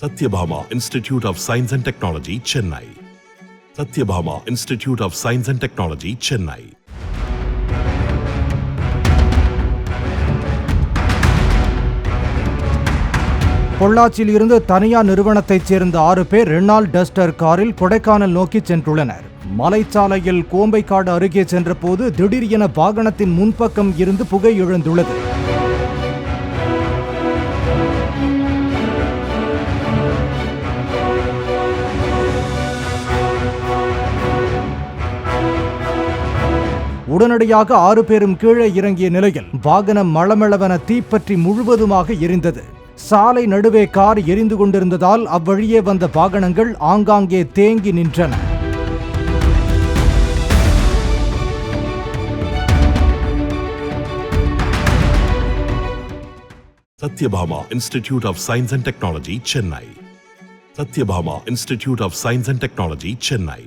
Satyabhama Institute of Science and Technology, Chennai. Satyabhama Institute of Science and Technology, Chennai. பொள்ளாச்சியில் இருந்து தனியார் நிறுவனத்தைச் சேர்ந்த 6 பேர் ரெனால்ட் டஸ்டர் காரில் கொடைக்கானல் நோக்கி சென்றுள்ளனர். மலைச்சாலையில் கோம்பைக்காடு அருகே சென்றபோது திடீர் என வாகனத்தின் முன்பக்கம் இருந்து புகை எழுந்துள்ளது. உடனடியாக 6 பேரும் கீழே இறங்கிய நிலையில் வாகனம் மளமளவென தீப்பற்றி முழுவதுமாக எரிந்தது. சாலை நடுவே கார் எரிந்து கொண்டிருந்ததால் அவ்வழியே வந்த வாகனங்கள் ஆங்காங்கே தேங்கி நின்றன. Satyabhama Institute of Science and Technology, Chennai. Satyabhama Institute of Science and Technology, Chennai.